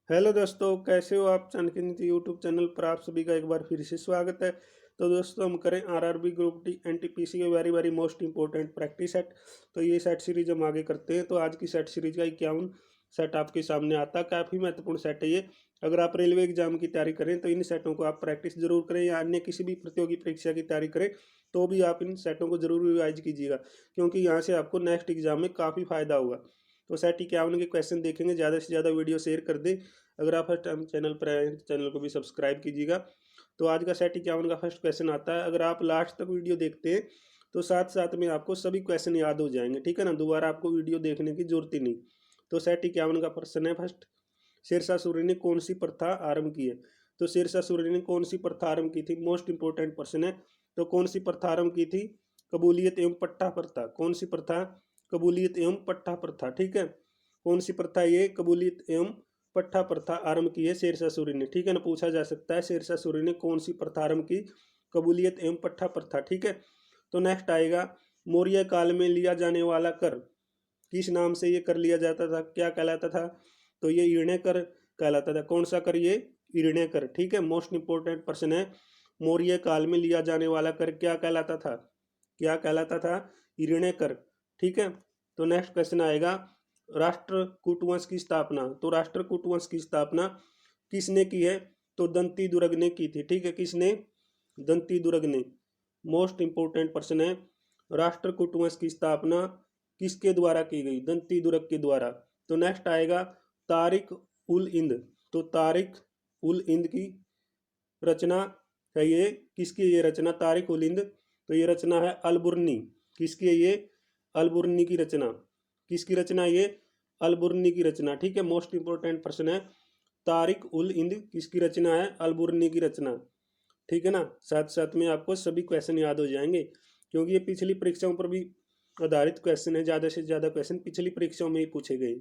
Hello दोस्तों, कैसे हो आप? चाणक्य नीति यूट्यूब चैनल पर आप सभी का एक बार फिर से स्वागत है। तो दोस्तों, हम करें आरआरबी ग्रुप डी एनटीपीसी के very very most important practice set. तो ये सेट सीरीज हम आगे करते हैं। तो आज की सेट सीरीज का 51 सेट आपके सामने आता है। काफ़ी महत्वपूर्ण सेट है ये। अगर आप रेलवे एग्जाम की तैयारी करें तो इन सेटों को आप प्रैक्टिस जरूर करें, या अन्य किसी भी प्रतियोगी परीक्षा की तैयारी करें तो भी आप इन सेटों को जरूर रिवाइज कीजिएगा, क्योंकि यहाँ से आपको नेक्स्ट एग्जाम में काफ़ी फायदा होगा। तो सेट 51 के क्वेश्चन देखेंगे। ज़्यादा से ज़्यादा वीडियो शेयर कर दें। अगर आप फर्स्ट टाइम चैनल पर आए हैं तो चैनल को भी सब्सक्राइब कीजिएगा। तो आज का सेट 51 का फर्स्ट क्वेश्चन आता है। अगर आप लास्ट तक वीडियो देखते हैं तो साथ साथ में आपको सभी क्वेश्चन याद हो जाएंगे, ठीक है ना। दोबारा आपको वीडियो देखने की जरूरत ही नहीं। तो सेट 51 का प्रश्न है फर्स्ट, शेरशाह सूरी ने कौन सी प्रथा आरंभ की है? तो शेरशाह सूरी ने कौन सी प्रथा आरंभ की थी? मोस्ट इंपोर्टेंट प्रश्न है। तो कौन सी प्रथा आरंभ की थी? कबूलियत एवं पट्टा प्रथा। कौन सी प्रथा? कबूलियत एवं पट्टा प्रथा, ठीक है। कौन सी प्रथा? ये कबूलियत एवं पट्टा प्रथा आरंभ की है शेरशाह सूरी ने, ठीक है ना। पूछा जा सकता है शेरशाह सूरी ने कौन सी प्रथा आरंभ की? कबूलियत एवं पट्टा प्रथा, ठीक है। तो नेक्स्ट आएगा, मौर्य काल में लिया जाने वाला कर किस नाम से ये कर लिया जाता था? क्या कहलाता था? तो ये ईर्ण्य कर कहलाता था। कौन सा कर? ये ईर्ण्य कर, ठीक है। मोस्ट इंपोर्टेंट प्रश्न है, मौर्य काल में लिया जाने वाला कर क्या कहलाता था? क्या कहलाता था? ईर्ण्य कर, ठीक है। तो नेक्स्ट क्वेश्चन आएगा, राष्ट्रकूट वंश की स्थापना। तो राष्ट्रकूट वंश की स्थापना किसने की है? तो दंती दुर्ग ने की थी, ठीक है। किसने? दंती दुर्ग ने। मोस्ट इंपोर्टेंट प्रश्न है, राष्ट्रकूट वंश की स्थापना किसके द्वारा की गई? दंती दुर्ग के द्वारा। तो नेक्स्ट आएगा, तारिक उल इंद। तो तारिक उल इंद की रचना है ये, किसकी ये रचना? तारिक उल इंद। तो ये रचना है अलबुर्नी। किसकी है ये? अलबुर्नी की रचना। किसकी रचना? ये अलबुर्नी की रचना, ठीक है। मोस्ट इंपोर्टेंट प्रश्न है, तारिक उल इंद किसकी रचना है? अलबुर्नी की रचना, ठीक है ना। साथ साथ में आपको सभी क्वेश्चन याद हो जाएंगे, क्योंकि ये पिछली परीक्षाओं पर भी आधारित क्वेश्चन है। ज़्यादा से ज़्यादा क्वेश्चन पिछली परीक्षाओं में ही पूछे गए।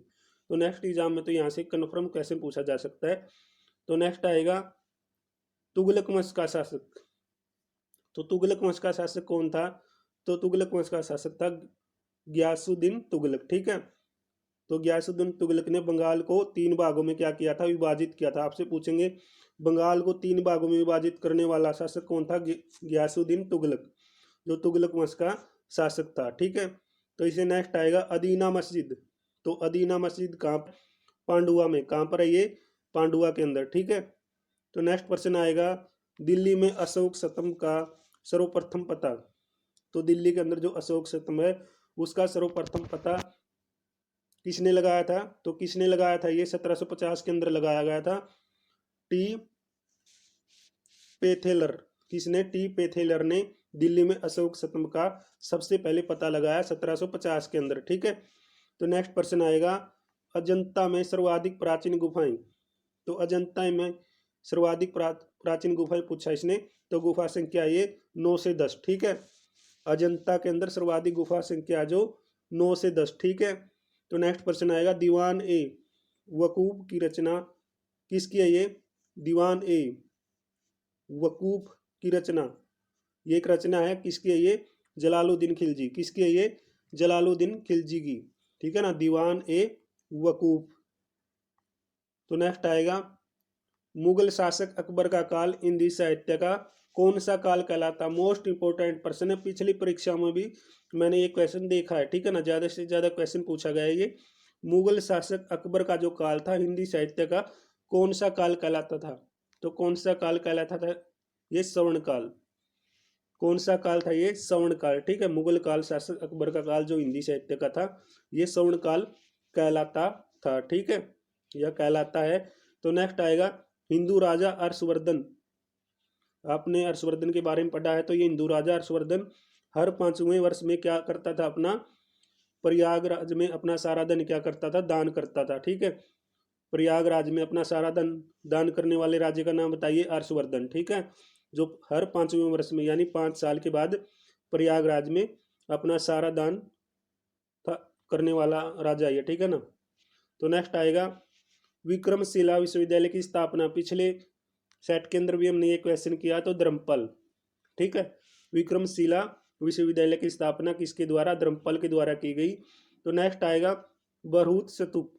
तो नेक्स्ट एग्जाम में तो यहाँ से कन्फर्म क्वेश्चन पूछा जा सकता है। तो नेक्स्ट आएगा, तुगलक वंश का शासक। तो तुगलक वंश का शासक कौन था? तो तुगलक वंश का शासक था गयासुद्दीन तुगलक, ठीक है। तो गयासुद्दीन तुगलक ने बंगाल को 3 भागों में क्या किया था? विभाजित किया था। आपसे पूछेंगे बंगाल को 3 भागों में विभाजित करने वाला शासक कौन था? गयासुद्दीन तुगलक, जो तुगलक वंश का शासक था, ठीक है। तो इसे नेक्स्ट आएगा, अदीना मस्जिद। तो अदीना मस्जिद कहाँ? पांडुआ में। कहाँ पर है ये? पांडुआ के अंदर, ठीक है। तो नेक्स्ट क्वेश्चन आएगा, दिल्ली में अशोक स्तंभ का सर्वप्रथम पता। तो दिल्ली के अंदर जो अशोक स्तंभ है उसका सर्वप्रथम पता किसने लगाया था? तो किसने लगाया था? ये 1750 के अंदर लगाया गया था, टी पेथेलर। किसने? टी पेथेलर ने दिल्ली में अशोक स्तंभ का सबसे पहले पता लगाया 1750 के अंदर, ठीक है। तो नेक्स्ट प्रश्न आएगा, अजंता में सर्वाधिक प्राचीन गुफाएं। तो अजंता में सर्वाधिक प्राचीन गुफाएं पूछा इसने। तो गुफा संख्या ये 9 से 10, ठीक है। अजंता के अंदर सर्वाधिक गुफा संख्या जो 9 से 10, ठीक है। तो नेक्स्ट प्रश्न आएगा, दीवान ए वकूफ की रचना किसकी है? ये दीवान ए वकूफ की रचना, ये एक रचना है, किसकी है ये? जलालुद्दीन खिलजी। किसकी है ये? जलालुद्दीन खिलजी की, ठीक है ना। दीवान ए वकूफ। तो नेक्स्ट आएगा, मुगल शासक अकबर का काल हिंदी साहित्य का कौन सा काल कहलाता? मोस्ट इंपोर्टेंट प्रश्न है। पिछली परीक्षा में भी मैंने ये क्वेश्चन देखा है, ठीक है ना। ज्यादा से ज्यादा क्वेश्चन पूछा गया है ये। मुगल शासक अकबर का जो काल था हिंदी साहित्य का कौन सा काल कहलाता था? तो कौन सा काल कहलाता था? ये सवर्ण काल। कौन सा काल था? ये सवर्ण काल, ठीक है। मुगल काल शासक अकबर का काल जो हिंदी साहित्य का था ये सवर्ण काल कहलाता था, ठीक है, यह कहलाता है। तो नेक्स्ट आएगा, हिंदू राजा हर्षवर्धन। आपने हर्षवर्धन के बारे में पढ़ा है। तो ये हिंदू राजा हर्षवर्धन हर 5वें वर्ष में क्या करता था? अपना प्रयागराज में अपना सारा धन क्या करता था? दान करता था, ठीक है। प्रयागराज में अपना सारा धन दान करने वाले राज्य का नाम बताइए? हर्षवर्धन, ठीक है। जो हर 5वें वर्ष में यानी 5 साल के बाद प्रयागराज में अपना सारा दान करने वाला राजा ये, ठीक है ना। तो नेक्स्ट आएगा, विक्रमशिला विश्वविद्यालय की स्थापना पिछले सेट के अंदर भी हमने ये क्वेश्चन किया। तो धर्मपाल, ठीक है। विक्रमशिला विश्वविद्यालय की स्थापना किसके द्वारा? धर्मपाल के द्वारा की गई। तो नेक्स्ट आएगा, बरहुत स्तूप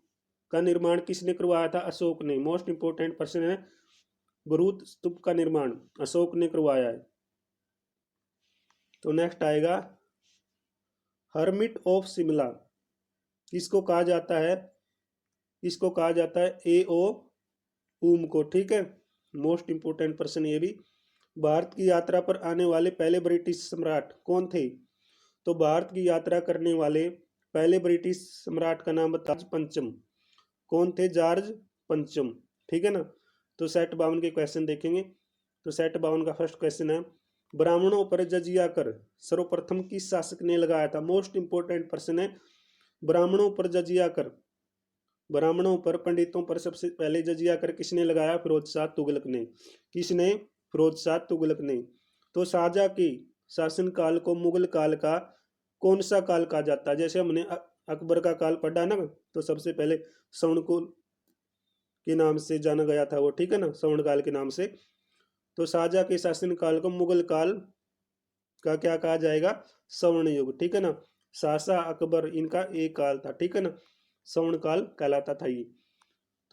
का निर्माण किसने करवाया था? अशोक ने। मोस्ट इंपोर्टेंट पर्सन है। बरूद स्तूप का निर्माण अशोक ने करवाया है। तो नेक्स्ट आएगा हर्मिट ऑफ शिमला किसको कहा जाता है? किसको कहा जाता है? ए ओ ऊम को। ठीक है, मोस्ट इंपोर्टेंट पर्सन ये भी। भारत की यात्रा पर आने वाले पहले ब्रिटिश सम्राट कौन थे? तो भारत की यात्रा करने वाले पहले ब्रिटिश सम्राट का नाम बता। पंचम। कौन थे? जॉर्ज पंचम। ठीक है ना। तो सेट 52 के क्वेश्चन देखेंगे। तो सेट 52 का फर्स्ट क्वेश्चन है ब्राह्मणों पर जजिया कर सर्वप्रथम किस शासक ने लगाया था? मोस्ट इंपोर्टेंट पर्सन है। ब्राह्मणों पर जजिया कर, ब्राह्मणों पर, पंडितों पर सबसे पहले जजिया कर किसने लगाया? फिरोज शाह तुगलक ने। किसने? फिरोज शाह तुगलक ने। तो शाहजहां के शासन काल को मुगल काल का कौन सा काल कहा जाता है? जैसे हमने अकबर का काल पढ़ा ना, तो सबसे पहले स्वर्णकुल के नाम से जाना गया था वो। ठीक है ना, स्वर्ण काल के नाम से। तो शाहजहां के शासन काल को मुगल काल का क्या कहा जाएगा? स्वर्ण युग। ठीक है ना। शाहशाह अकबर इनका एक काल था। ठीक है ना, स्वर्ण काल कहलाता था ये।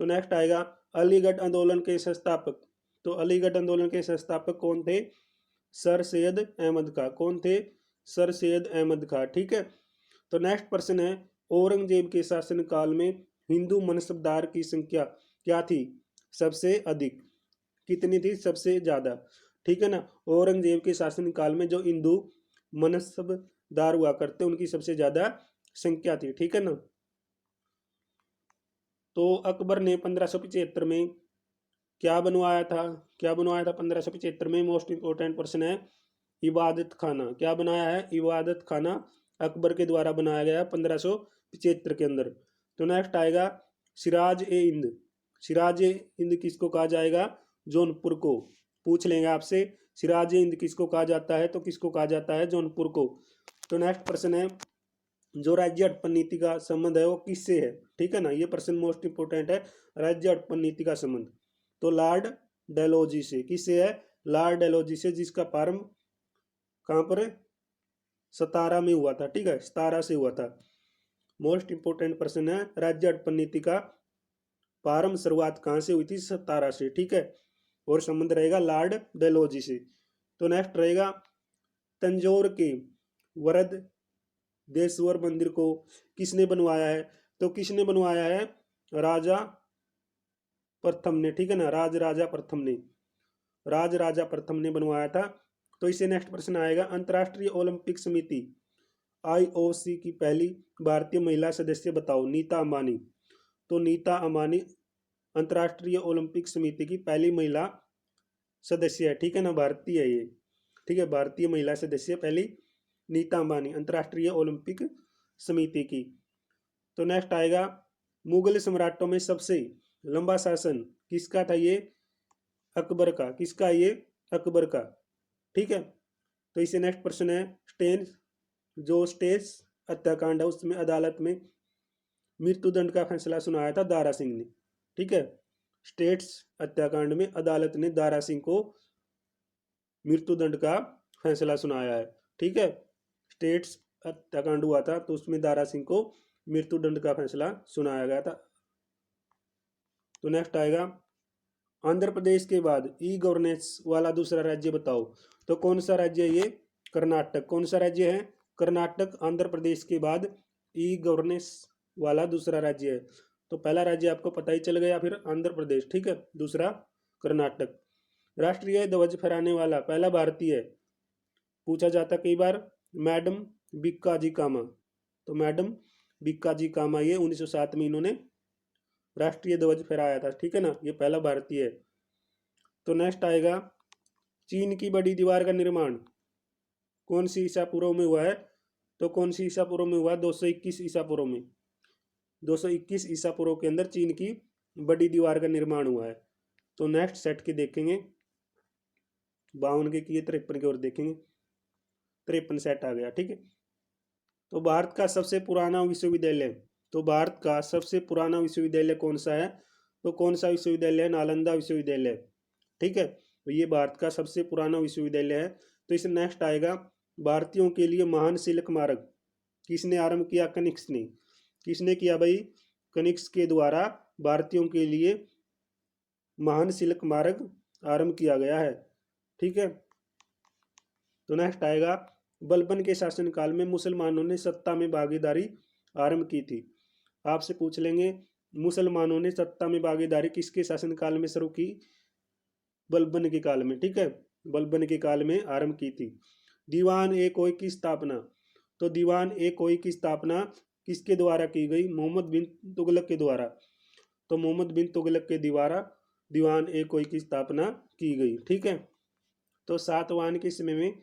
तो नेक्स्ट आएगा अलीगढ़ आंदोलन के संस्थापक। तो अलीगढ़ आंदोलन के संस्थापक कौन थे? सर सैयद अहमद खां। कौन थे? सर सैयद अहमद खां। ठीक है। तो नेक्स्ट प्रश्न है औरंगजेब के शासन काल में हिंदू मनसबदार की संख्या क्या थी? सबसे अधिक। कितनी थी? सबसे ज्यादा। ठीक है ना। औरंगजेब के शासन काल में जो हिंदू मनसबदार हुआ करते उनकी सबसे ज्यादा संख्या थी। ठीक है ना। तो अकबर ने 1575 में क्या बनवाया था? क्या बनवाया था 1575 में? मोस्ट इंपोर्टेंट पर्सन है इबादत खाना। क्या बनाया है? इबादत खाना अकबर के द्वारा बनाया गया 1575 के अंदर। तो नेक्स्ट आएगा सिराज ए हिंद। सिराज ए हिंद किसको कहा जाएगा? जौनपुर को। पूछ लेंगे आपसे सिराज ए हिंद किसको कहा जाता है? तो किसको कहा जाता है? जौनपुर को। तो नेक्स्ट प्रश्न है जो राज्य अटपन नीति का संबंध है वो किससे है? ठीक है ना, ये प्रश्न मोस्ट इंपोर्टेंट है। राज्य अटपन नीति का संबंध तो लॉर्ड डेलहौजी से। किससे है? लॉर्ड डेलहौजी से, जिसका प्रारंभ कहां पर? 17 में हुआ था। ठीक है, 17 से हुआ था। मोस्ट इंपोर्टेंट प्रश्न है राज्य अटपन नीति का प्रारंभ शुरुआत कहां से हुई थी? 17 से। ठीक है, और संबंध रहेगा लॉर्ड डेलहौजी से। तो नेक्स्ट रहेगा तंजौर के वरद देश्वर मंदिर को किसने बनवाया है? तो किसने बनवाया है? राजा प्रथम ने। ठीक है ना, राज राजा प्रथम ने, राज राजा प्रथम ने बनवाया था। तो इससे नेक्स्ट प्रश्न आएगा अंतर्राष्ट्रीय ओलंपिक समिति आईओसी की पहली भारतीय महिला सदस्य बताओ। नीता अंबानी। तो नीता अंबानी अंतर्राष्ट्रीय ओलंपिक समिति की पहली महिला सदस्य है। ठीक है ना, भारतीय है ये। ठीक है, भारतीय महिला सदस्य पहली नीता अंबानी अंतर्राष्ट्रीय ओलंपिक समिति की। तो नेक्स्ट आएगा मुगल सम्राटों में सबसे लंबा शासन किसका था? ये अकबर का। किसका? ये अकबर का। ठीक है। तो इसे नेक्स्ट प्रश्न है स्टेन जो स्टेस हत्याकांड है उसमें अदालत में मृत्युदंड का फैसला सुनाया था दारा सिंह ने। ठीक है, स्टेट्स हत्याकांड में अदालत ने दारा सिंह को मृत्युदंड का फैसला सुनाया है। ठीक है, स्टेट्स हत्याकांड हुआ था तो उसमें दारा सिंह को मृत्युदंड का फैसला सुनाया गया था। तो नेक्स्ट आएगा आंध्र प्रदेश के बाद ई गवर्नेंस वाला दूसरा राज्य बताओ। तो कौन सा राज्य है ये? कर्नाटक। कौन सा राज्य है? कर्नाटक आंध्र प्रदेश के बाद ई गवर्नेंस वाला दूसरा राज्य है। तो पहला राज्य आपको पता ही चल गया, फिर आंध्र प्रदेश। ठीक है, दूसरा कर्नाटक। राष्ट्रीय ध्वज फहराने वाला पहला भारतीय पूछा जाता कई बार, मैडम बिक्काजी कामा। तो मैडम बिक्काजी कामा ये 1907 में इन्होंने राष्ट्रीय ध्वज फहराया था। ठीक है ना, ये पहला भारतीय है। तो नेक्स्ट आएगा चीन की बड़ी दीवार का निर्माण कौन सी ईसा पूर्व में हुआ है? तो कौन सी ईसा पूर्व में हुआ? 221 ईसा पूर्व में। 221 ईसा पूर्व के अंदर चीन की बड़ी दीवार का निर्माण हुआ है। तो नेक्स्ट सेट के देखेंगे 52 के किए 53 की ओर देखेंगे। 53 सेट आ गया। ठीक है। तो भारत का सबसे पुराना विश्वविद्यालय, तो भारत का सबसे पुराना विश्वविद्यालय कौन सा है? तो कौन सा विश्वविद्यालय है? नालंदा विश्वविद्यालय। ठीक है, तो ये भारत का सबसे पुराना विश्वविद्यालय है। तो इसे नेक्स्ट आएगा भारतीयों के लिए महान सिल्क मार्ग किसने आरंभ किया? कनिष्क ने। किसने किया भाई? कनिष्क के द्वारा भारतीयों के लिए महान सिल्क मार्ग आरंभ किया गया है। ठीक है, तो नेक्स्ट आएगा, बलबन के शासनकाल में मुसलमानों ने सत्ता में भागीदारी आरंभ की थी। आपसे पूछ लेंगे मुसलमानों ने सत्ता में भागीदारी किसके शासनकाल में शुरू की? बलबन के काल में। ठीक है, बलबन के काल में आरंभ की थी। दीवान ए कोई की स्थापना, तो दीवान ए कोई की स्थापना किसके द्वारा की गई? मोहम्मद बिन तुगलक के द्वारा। तो मोहम्मद बिन तुगलक के द्वारा दीवान ए कोई की स्थापना की गई। ठीक है, तो सातवाहन के समय में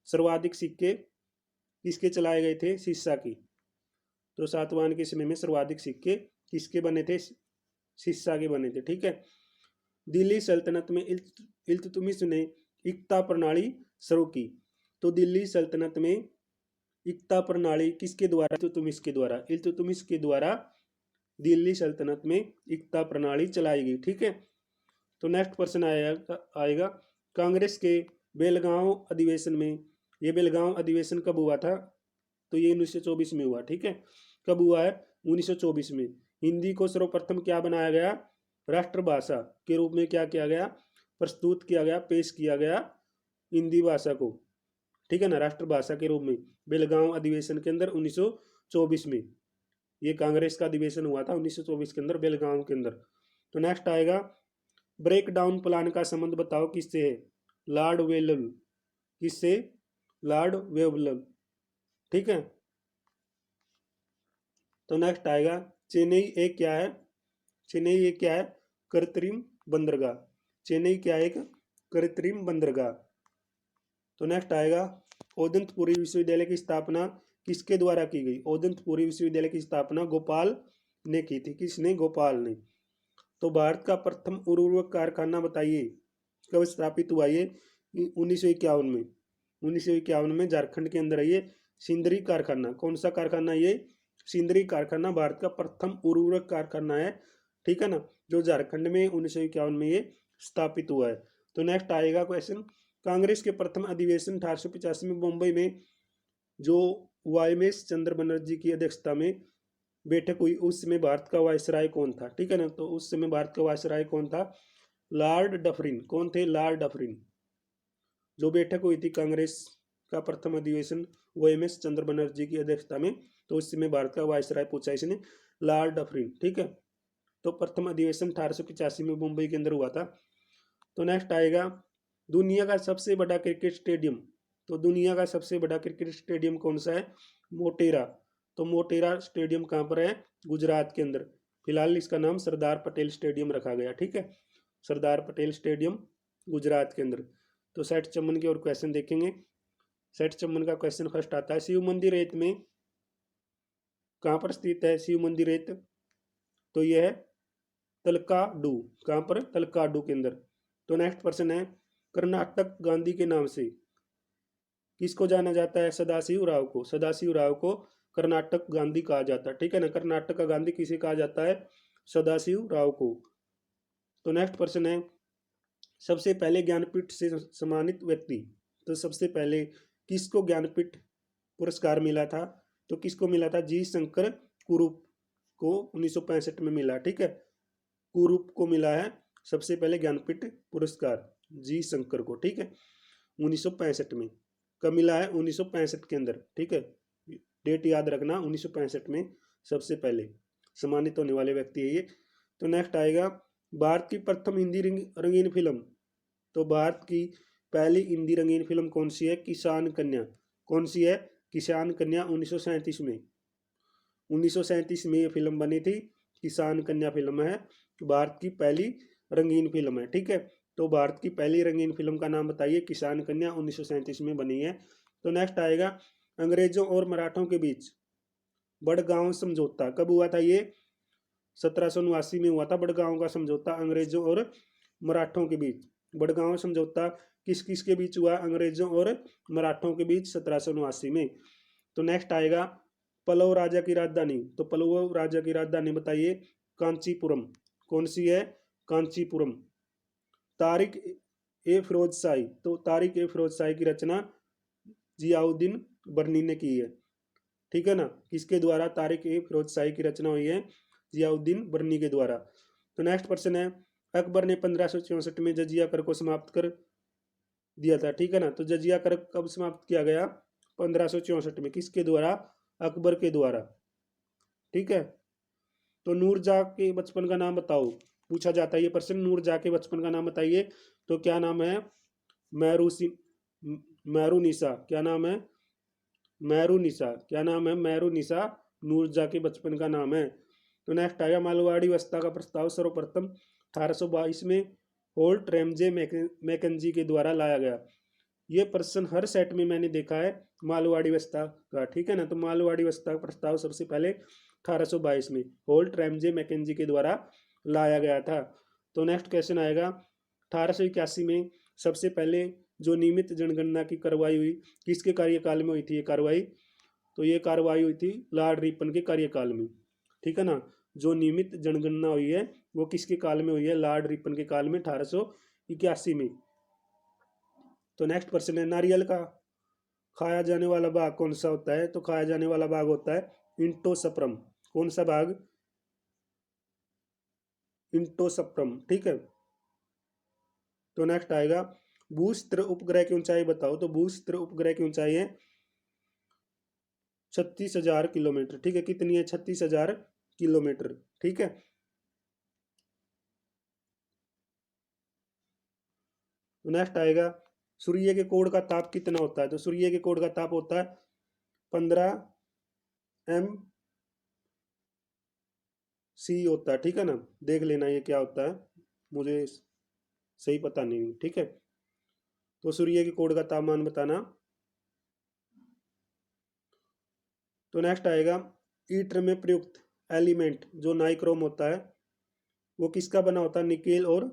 सर्वाधिक सिक्के किसके चलाए गए थे? शिक्षा की। तो सातवाहन के समय में सर्वाधिक सिक्के किसके बने थे? शिक्षा के बने थे। ठीक है, दिल्ली सल्तनत में इल्तुतमिश ने इक्ता प्रणाली शुरू की। तो दिल्ली सल्तनत में इक्ता प्रणाली किसके द्वारा? इल्तुतमिश के द्वारा। इल्तुतमिश के द्वारा दिल्ली सल्तनत में इक्ता प्रणाली चलाई गई। ठीक है, तो नेक्स्ट क्वेश्चन आएगा कांग्रेस के बेलगांव अधिवेशन में। ये बेलगांव अधिवेशन कब हुआ था? तो ये 1924 में हुआ। ठीक है, कब हुआ है? 1924 में। हिंदी को सर्वप्रथम क्या बनाया गया? राष्ट्रभाषा के रूप में क्या किया गया? प्रस्तुत किया गया, पेश किया गया हिंदी भाषा को। ठीक है ना, राष्ट्रभाषा के रूप में बेलगांव अधिवेशन के अंदर 1924 में ये कांग्रेस का अधिवेशन हुआ था 1924 के अंदर, बेलगांव के अंदर। तो नेक्स्ट आएगा, ब्रेक डाउन प्लान का संबंध बताओ किससे है? लॉर्ड वेल्लल। किससे? लॉर्ड वेल्लल। ठीक है, तो नेक्स्ट आएगा, चेन्नई एक क्या है? चेन्नई एक क्या है? कृत्रिम बंदरगाह। चेन्नई क्या है? एक कृत्रिम बंदरगाह। तो नेक्स्ट आएगा, ओदंतपुरी विश्वविद्यालय की स्थापना किसके द्वारा की गई? ओदंतपुरी विश्वविद्यालय की स्थापना गोपाल ने की थी। किसने? गोपाल ने। तो भारत का प्रथम उर्वरक कारखाना बताइए कब स्थापित हुआ? ये 1951 में। 1951 में झारखंड के अंदर है ये सिंदरी कारखाना। कौन सा कारखाना? ये सिंदरी कारखाना भारत का प्रथम उर्वरक कारखाना है। ठीक है ना, जो झारखंड में 1951 में ये स्थापित हुआ है। तो नेक्स्ट आएगा क्वेश्चन, कांग्रेस के प्रथम अधिवेशन 1885 में मुंबई में जो वाईएमएस चंद्र बनर्जी की अध्यक्षता में बैठक हुई, उस समय भारत का वायसराय कौन था? ठीक है ना, तो उस समय भारत का वायसराय कौन था? Lord Dufferin. कौन थे? Lord Dufferin. जो बैठक हुई थी कांग्रेस का प्रथम अधिवेशन वाईएमएस चंद्र बनर्जी की अध्यक्षता में, तो उस समय भारत का वायसराय पूछा इसने, लॉर्ड डफरिन। ठीक है, तो प्रथम अधिवेशन 1885 में मुंबई के अंदर हुआ था। तो नेक्स्ट आएगा, दुनिया का सबसे बड़ा क्रिकेट स्टेडियम। तो दुनिया का सबसे बड़ा क्रिकेट स्टेडियम कौन सा है? मोटेरा। तो मोटेरा स्टेडियम कहाँ पर है? गुजरात के अंदर। फिलहाल इसका नाम सरदार पटेल स्टेडियम रखा गया। ठीक है, सरदार पटेल स्टेडियम गुजरात के अंदर। तो सेठ चमन के और क्वेश्चन देखेंगे। सेठ चमन का क्वेश्चन फर्स्ट आता है, शिव मंदिर रेत में कहाँ पर स्थित है? शिव मंदिर रेत, तो यह है तलकाडू। कहाँ पर? तलकाडू के अंदर। तो नेक्स्ट प्रश्न है, कर्नाटक गांधी के नाम से किसको जाना जाता है? सदाशिव राव को। सदाशिव राव को कर्नाटक गांधी कहा जाता है। ठीक है ना, कर्नाटक का गांधी किसे कहा जाता है? सदाशिव राव को। तो नेक्स्ट प्रश्न है, सबसे पहले ज्ञानपीठ से सम्मानित व्यक्ति। तो सबसे पहले किसको ज्ञानपीठ पुरस्कार मिला था? तो किसको मिला था? जी शंकर कुरूप को 1965 में मिला। ठीक है, कुरूप को मिला है सबसे पहले ज्ञानपीठ पुरस्कार, जी शंकर को। ठीक है, 1965 में। कब मिला है? 1965 के अंदर। ठीक है, डेट याद रखना, 1965 में सबसे पहले सम्मानित होने वाले व्यक्ति है ये। तो नेक्स्ट आएगा, भारत की प्रथम हिंदी रंगीन फिल्म। तो भारत की पहली हिंदी रंगीन फिल्म कौन सी है? किसान कन्या। कौन सी है? किसान कन्या। 1937 में। 1937 में ये फिल्म बनी थी, किसान कन्या फिल्म है, भारत की पहली रंगीन फिल्म है। ठीक है, तो भारत की पहली रंगीन फिल्म का नाम बताइए, किसान कन्या, 1937 में बनी है। तो नेक्स्ट आएगा, अंग्रेजों और मराठों के बीच बड़गांव समझौता कब हुआ था? ये 1789 में हुआ था, बड़गांव का समझौता अंग्रेजों और मराठों के बीच। बड़गांव समझौता किस किस के बीच हुआ? अंग्रेजों और मराठों के बीच 1789 में। तो नेक्स्ट आएगा, पल्लव राजा की राजधानी। तो पल्लव राजा की राजधानी बताइए, कांचीपुरम। कौन सी है? कांचीपुरम। तारिक ए फिरोज शाही। तो तारिक ए फिरोज शाही की रचना जियाउद्दीन बर्नी ने की है। ठीक है ना, किसके द्वारा तारिक ए फिरोज शाही की रचना हुई है? जियाउद्दीन बर्नी के द्वारा। तो नेक्स्ट क्वेश्चन है, अकबर ने 1564 में जजिया कर को समाप्त कर दिया था, ठीक है ना। तो जजिया कर कब समाप्त किया गया? 1564 में। किसके द्वारा? अकबर के द्वारा, ठीक है। तो नूरजहाँ के बचपन का नाम बताओ, पूछा जाता है ये प्रश्न। नूरजहाँ के बचपन का नाम बताइए। तो क्या नाम है? मैरूसी मैरूनिसा। क्या नाम है? मैरूनिसा। क्या नाम है? मैरूनिसा नूरजहाँ के बचपन का नाम है। तो नेक्स्ट आएगा, मालवाड़ी व्यवस्था का प्रस्ताव सर्वप्रथम 1822 में होल्ट रैमजे मैकेंजी के द्वारा लाया गया। ये प्रश्न हर सेट में मैंने देखा है मालवाड़ी व्यवस्था का, ठीक है ना। तो मालवाड़ी व्यवस्था का प्रस्ताव सबसे पहले 1822 में होल्ट रैमजे मैकेंजी के द्वारा लाया गया था। तो नेक्स्ट क्वेश्चन आएगा, 1881 में सबसे पहले जो नियमित जनगणना की कार्रवाई हुई, किसके कार्यकाल में हुई थी ये कार्रवाई? तो ये कार्रवाई हुई थी लॉर्ड रिपन के कार्यकाल में, ठीक है ना। जो नियमित जनगणना हुई है वो किसके काल में हुई है? लॉर्ड रिपन के काल में, 1881 में। तो नेक्स्ट क्वेश्चन है, नारियल का खाया जाने वाला भाग कौन सा होता है? तो खाया जाने वाला भाग होता है इंटोसप्रम। कौन सा भाग? इंटोसप्रम, ठीक है। तो नेक्स्ट आएगा, भूस्त्र उपग्रह की ऊंचाई बताओ। तो भूस्त्र उपग्रह की ऊंचाई है 36,000 किलोमीटर, ठीक है। कितनी है? 36,000 किलोमीटर, ठीक है। तो नेक्स्ट आएगा, सूर्य के कोण का ताप कितना होता है? तो सूर्य के कोण का ताप होता है 15 MC होता है, ठीक है ना। देख लेना ये क्या होता है, मुझे सही पता नहीं, ठीक है। तो सूर्य के कोण का तापमान बताना। तो नेक्स्ट आएगा, ईटर में प्रयुक्त एलिमेंट जो नाइक्रोम होता है वो किसका बना होता है? निकेल और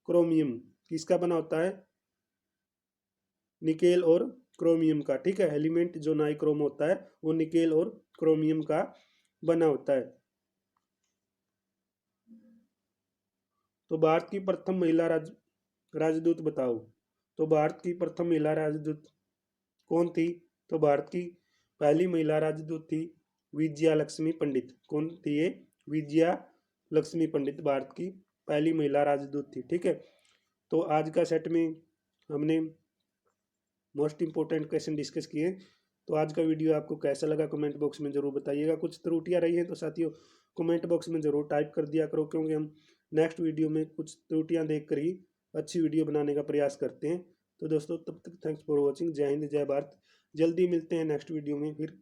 क्रोमियम। किसका बना होता है? निकेल और क्रोमियम का, ठीक है। एलिमेंट जो नाइक्रोम होता है वो निकेल और क्रोमियम का बना होता है। तो भारत की प्रथम महिला राजदूत बताओ। तो भारत की प्रथम महिला राजदूत कौन थी? तो भारत की पहली महिला राजदूत थी विजया लक्ष्मी पंडित। कौन थी ये? विजया लक्ष्मी पंडित भारत की पहली महिला राजदूत थी, ठीक है। तो आज का सेट में हमने मोस्ट इंपोर्टेंट क्वेश्चन डिस्कस किए। तो आज का वीडियो आपको कैसा लगा कमेंट बॉक्स में ज़रूर बताइएगा। कुछ त्रुटियां रही हैं तो साथियों कमेंट बॉक्स में ज़रूर टाइप कर दिया करो, क्योंकि हम नेक्स्ट वीडियो में कुछ त्रुटियां देख कर ही अच्छी वीडियो बनाने का प्रयास करते हैं। तो दोस्तों तब तक थैंक्स फॉर वॉचिंग। जय हिंद, जय भारत। जल्दी मिलते हैं नेक्स्ट वीडियो में फिर।